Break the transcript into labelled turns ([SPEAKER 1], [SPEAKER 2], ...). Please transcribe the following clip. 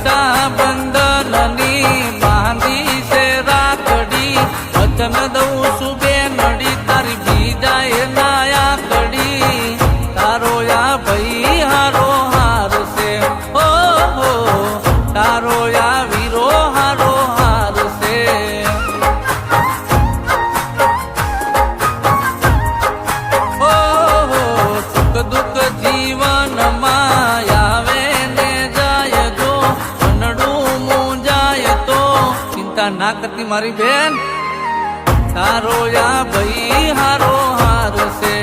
[SPEAKER 1] રક્ષાબંધનની બાંધી છે રાખડી વચન દઉં છું બેનડી તારી બીજાએ નાયા કડી તારો યા ભાઈ હારો હાર છે હો હો તારો યા વીરો હારો હાર છે હો હો સુખ દુઃખ જીવનમાં આવે ને જાય જો મનડું મૂંઝાય તો ચિંતા ના કરતી મારી બેન તારો યા ભાઈ હારો હાર છે